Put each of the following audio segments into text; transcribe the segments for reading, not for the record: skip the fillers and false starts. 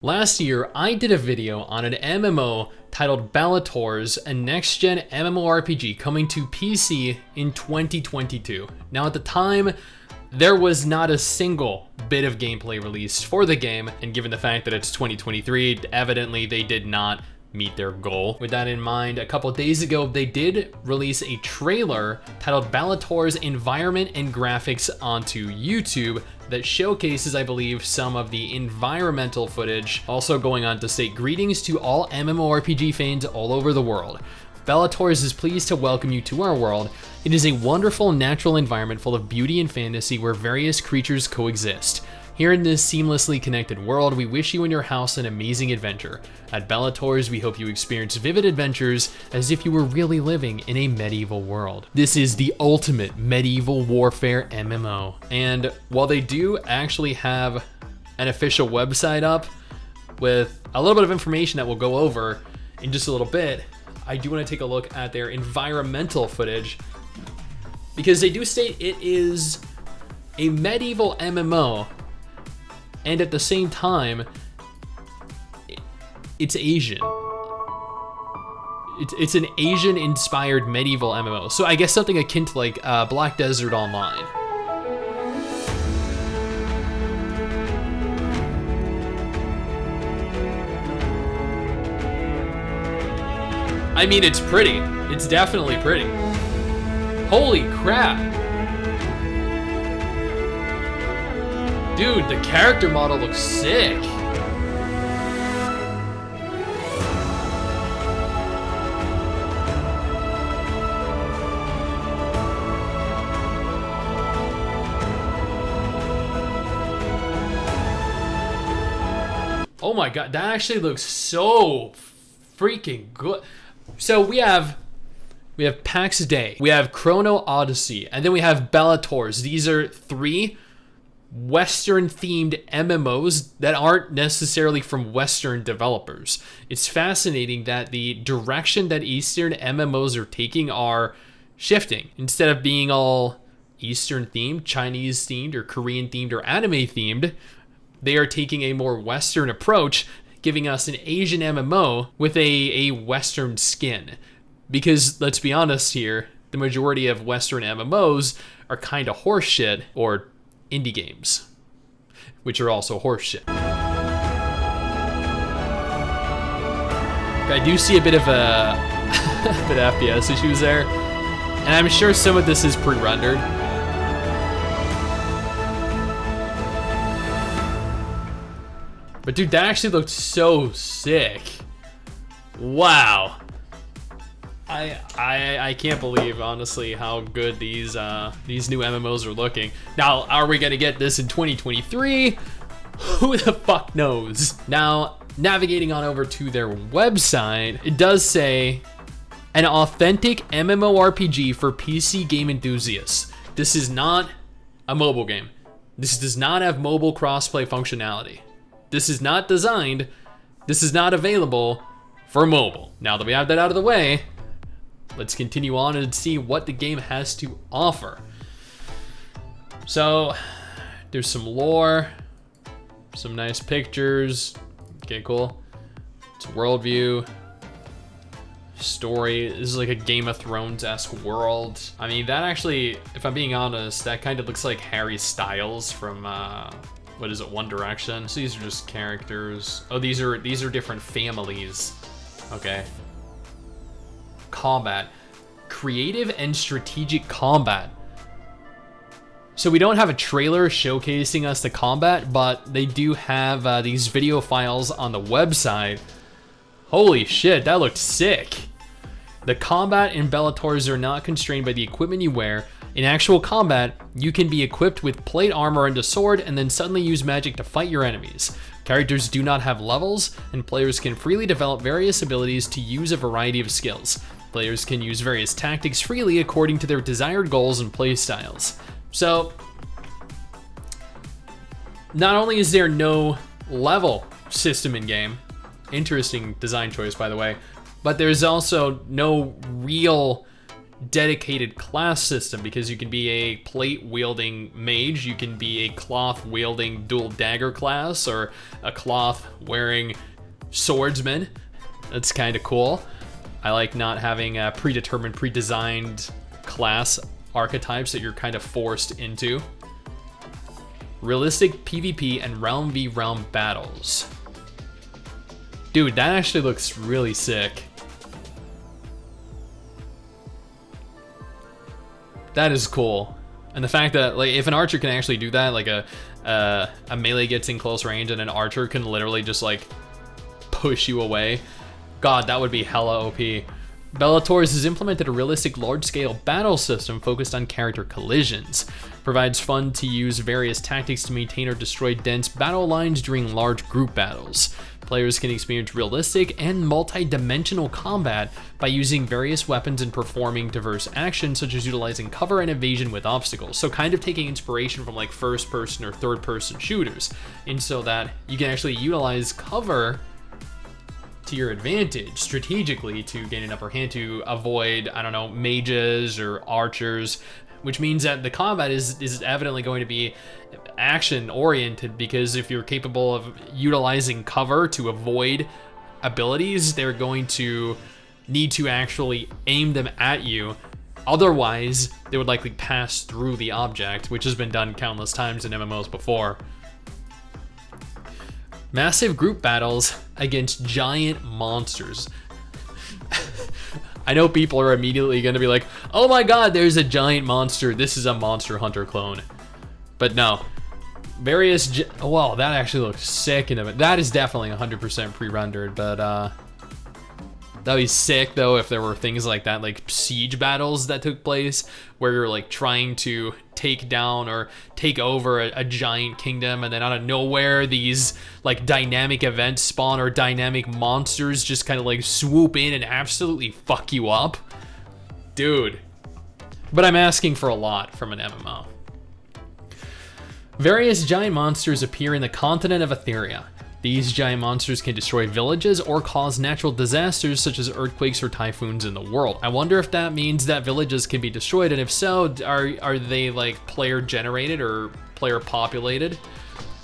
Last year, I did a video on an MMO titled Bellatores, a next-gen MMORPG coming to PC in 2022. Now at the time, there was not a single bit of gameplay released for the game, and given the fact that it's 2023, evidently they did not meet their goal. With that in mind, a couple days ago, they did release a trailer titled Bellatores Environment and Graphics onto YouTube that showcases, I believe, some of the environmental footage. Also going on to state greetings to all MMORPG fans all over the world. Bellatores is pleased to welcome you to our world. It is a wonderful natural environment full of beauty and fantasy where various creatures coexist. Here in this seamlessly connected world, we wish you and your house an amazing adventure. At Bellatores, we hope you experience vivid adventures as if you were really living in a medieval world. This is the ultimate medieval warfare MMO. And while they do actually have an official website up with a little bit of information that we'll go over in just a little bit, I do want to take a look at their environmental footage because they do state it is a medieval MMO. And at the same time, it's Asian. It's an Asian-inspired medieval MMO. So I guess something akin to like Black Desert Online. I mean, it's pretty. It's definitely pretty. Holy crap. Dude, the character model looks sick. Oh my god, that actually looks so freaking good. So we have PAX Day, we have Chrono Odyssey, and then we have Bellatores. These are three Western-themed MMOs that aren't necessarily from Western developers. It's fascinating that the direction that Eastern MMOs are taking are shifting. Instead of being all Eastern-themed, Chinese-themed, or Korean-themed, or anime-themed, they are taking a more Western approach, giving us an Asian MMO with a Western skin. Because, let's be honest here, the majority of Western MMOs are kind of horseshit, or indie games, which are also horseshit. I do see a bit of FPS issues there, and I'm sure some of this is pre-rendered. But dude, that actually looked so sick. Wow. I can't believe, honestly, how good these new MMOs are looking. Now, are we gonna get this in 2023? Who the fuck knows? Now, navigating on over to their website, it does say an authentic MMORPG for PC game enthusiasts. This is not a mobile game. This does not have mobile crossplay functionality. This is not designed. This is not available for mobile. Now that we have that out of the way, let's continue on and see what the game has to offer. So, there's some lore, some nice pictures. Okay, cool. It's a world view. Story. This is like a Game of Thrones-esque world. I mean, that actually, if I'm being honest, that kind of looks like Harry Styles from, what is it, One Direction? So these are just characters. Oh, these are different families. Okay. Combat. Creative and strategic combat. So we don't have a trailer showcasing us the combat, but they do have these video files on the website. Holy shit, that looked sick. The combat in Bellatores are not constrained by the equipment you wear. In actual combat, you can be equipped with plate armor and a sword and then suddenly use magic to fight your enemies. Characters do not have levels, and players can freely develop various abilities to use a variety of skills. Players can use various tactics freely according to their desired goals and play styles. So, not only is there no level system in game, interesting design choice by the way, but there's also no real dedicated class system, because you can be a plate wielding mage, you can be a cloth wielding dual dagger class, or a cloth wearing swordsman. That's kind of cool. I like not having a predetermined, pre-designed class archetypes that you're kind of forced into. Realistic PvP and realm v realm battles. Dude, that actually looks really sick. That is cool. And the fact that, like, if an archer can actually do that, like a melee gets in close range and an archer can literally just like push you away. God, that would be hella OP. Bellatores has implemented a realistic large-scale battle system focused on character collisions. Provides fun to use various tactics to maintain or destroy dense battle lines during large group battles. Players can experience realistic and multi-dimensional combat by using various weapons and performing diverse actions, such as utilizing cover and evasion with obstacles. So kind of taking inspiration from like first-person or third-person shooters, and so that you can actually utilize cover to your advantage strategically to gain an upper hand, to avoid, I don't know, mages or archers, which means that the combat is evidently going to be action oriented, because if you're capable of utilizing cover to avoid abilities, they're going to need to actually aim them at you. Otherwise, they would likely pass through the object, which has been done countless times in MMOs before. Massive group battles against giant monsters. I know people are immediately going to be like, oh my god, there's a giant monster. This is a Monster Hunter clone. But no. Well, that actually looks sick in it. That is definitely 100% pre-rendered, but that'd be sick though if there were things like that, like siege battles that took place where you're like trying to take down or take over a giant kingdom, and then out of nowhere these like dynamic events spawn, or dynamic monsters just kind of like swoop in and absolutely fuck you up. Dude. But I'm asking for a lot from an MMO. Various giant monsters appear in the continent of Etheria. These giant monsters can destroy villages or cause natural disasters such as earthquakes or typhoons in the world. I wonder if that means that villages can be destroyed, and if so, are they like player generated or player populated?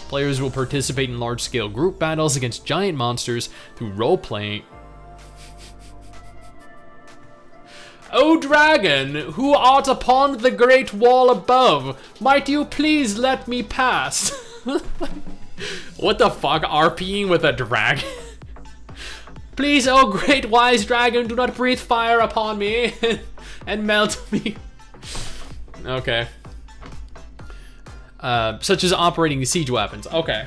Players will participate in large-scale group battles against giant monsters through role-playing. O dragon, who art upon the great wall above, might you please let me pass? What the fuck, RPing with a dragon? Please, oh great wise dragon, do not breathe fire upon me and melt me. Okay. Such as operating siege weapons. Okay.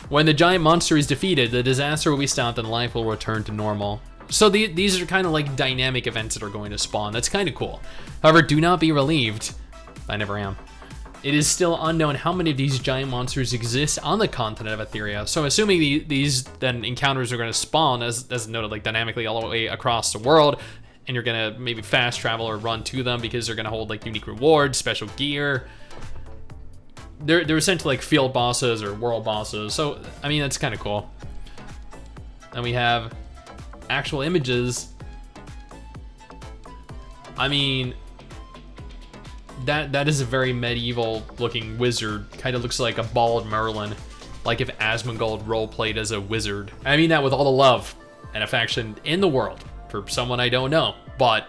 When the giant monster is defeated, the disaster will be stopped and life will return to normal. So these are kind of like dynamic events that are going to spawn. That's kind of cool. However, do not be relieved. I never am. It is still unknown how many of these giant monsters exist on the continent of Etheria. So assuming these then encounters are going to spawn, as noted, like dynamically all the way across the world, and you're going to maybe fast travel or run to them because they're going to hold like unique rewards, special gear. They're essentially like field bosses or world bosses. So, I mean, that's kind of cool. And we have actual images. I mean, that is a very medieval looking wizard. Kind of looks like a bald Merlin, like if Asmongold roleplayed as a wizard. I mean that with all the love and affection in the world for someone I don't know, but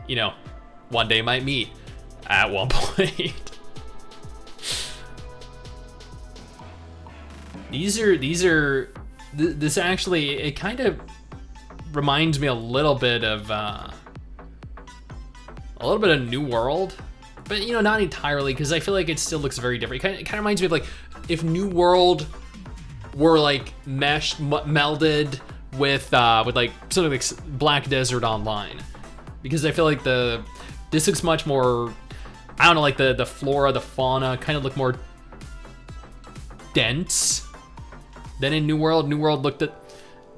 you know, one day might meet at one point. This actually, it kind of reminds me a little bit of New World. But, you know, not entirely, because I feel like it still looks very different. It kind of reminds me of, like, if New World were, like, melded with like, something like Black Desert Online. Because I feel like this looks much more, I don't know, like, the flora, the fauna kind of look more dense than in New World. New World looked at,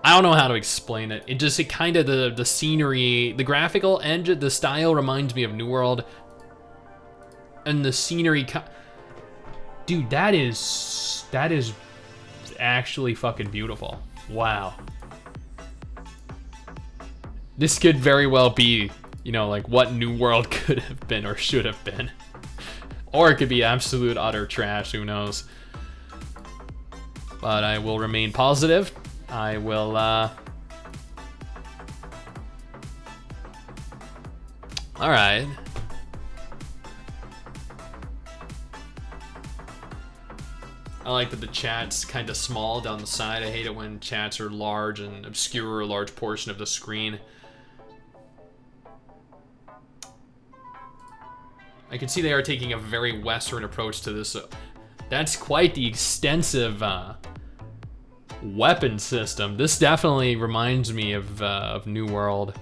I don't know how to explain it. It kind of, the scenery, the graphical engine, the style reminds me of New World. And the scenery, dude, that is actually fucking beautiful. Wow. This could very well be You know, like what New World could have been or should have been. Or it could be absolute utter trash, who knows. But I will remain positive. I will, alright. I like that the chat's kind of small down the side. I hate it when chats are large and obscure a large portion of the screen. I can see they are taking a very Western approach to this. That's quite the extensive weapon system. This definitely reminds me of New World.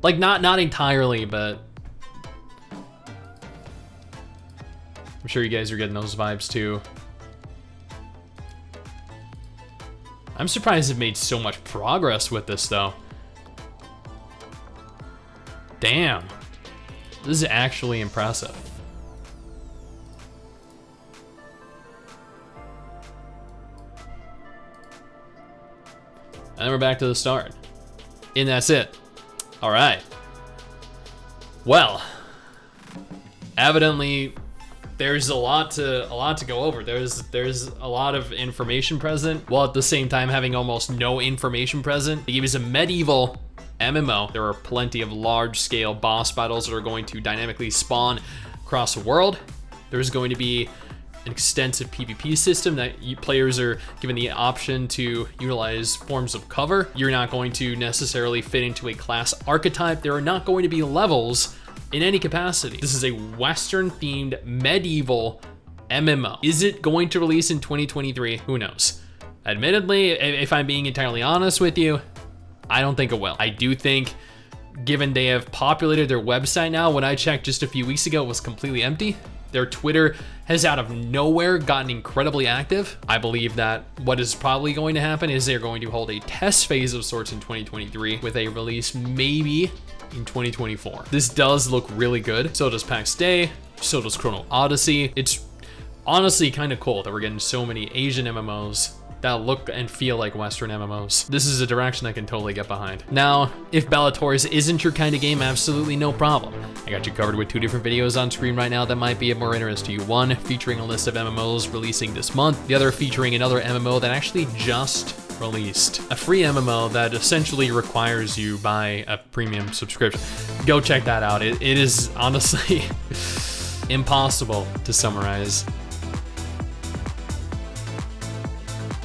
Like not entirely, but I'm sure you guys are getting those vibes too. I'm surprised it made so much progress with this though. Damn. This is actually impressive. And then we're back to the start. And that's it. All right. Well, evidently there's a lot to go over. There's a lot of information present, while at the same time having almost no information present. The game is a medieval MMO. There are plenty of large-scale boss battles that are going to dynamically spawn across the world. There's going to be an extensive PvP system that players are given the option to utilize forms of cover. You're not going to necessarily fit into a class archetype. There are not going to be levels in any capacity. This is a Western-themed medieval MMO. Is it going to release in 2023? Who knows? Admittedly, if I'm being entirely honest with you, I don't think it will. I do think, given they have populated their website now, when I checked just a few weeks ago, it was completely empty. Their Twitter has out of nowhere gotten incredibly active. I believe that what is probably going to happen is they're going to hold a test phase of sorts in 2023 with a release maybe in 2024. This does look really good. So does PAX Day, so does Chrono Odyssey. It's honestly kind of cool that we're getting so many Asian MMOs that look and feel like Western MMOs. This is a direction I can totally get behind. Now, if Bellatores isn't your kind of game, absolutely no problem. I got you covered with 2 different videos on screen right now that might be of more interest to you. One featuring a list of MMOs releasing this month, the other featuring another MMO that actually just released. A free MMO that essentially requires you buy a premium subscription. Go check that out. It is honestly impossible to summarize.